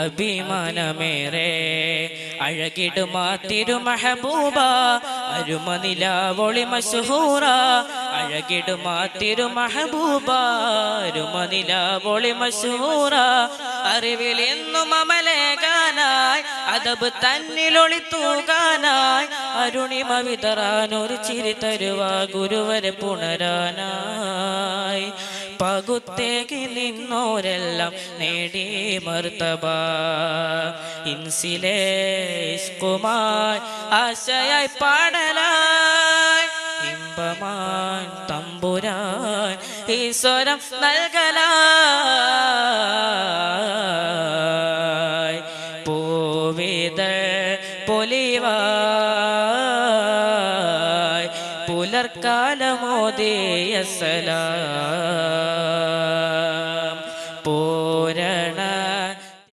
അഭിമാനമേറെ അഴകിടുമാ തിരുമഹബൂബ അരുമനിലാവൊളി മസ്ഹൂറ അഴകിടുമാ തിരുമഹബൂബ അരുമനിലാവൊളി മസ്ഹൂറ അറിവിൽ എന്നും അമലേകാനായി അദബ് തന്നിലൊളി തൂകാനായി അരുണിമ വിതറാൻ ഒരു ചിരി തരുവാ ഗുരുവരെ പുണരാനായി പകുത്തേക്ക് നിന്നോരെല്ലാം നേടി മർത്തബ ഇൻസിലെ ഇസ്കുമായി ആശയായി പാടലായി ഇമ്പമാൻ തമ്പുരാൻ ഈശ്വരം നൽകലായി പൂവിത പൊലിവായി പുലർക്കാലമോദിയ സലാം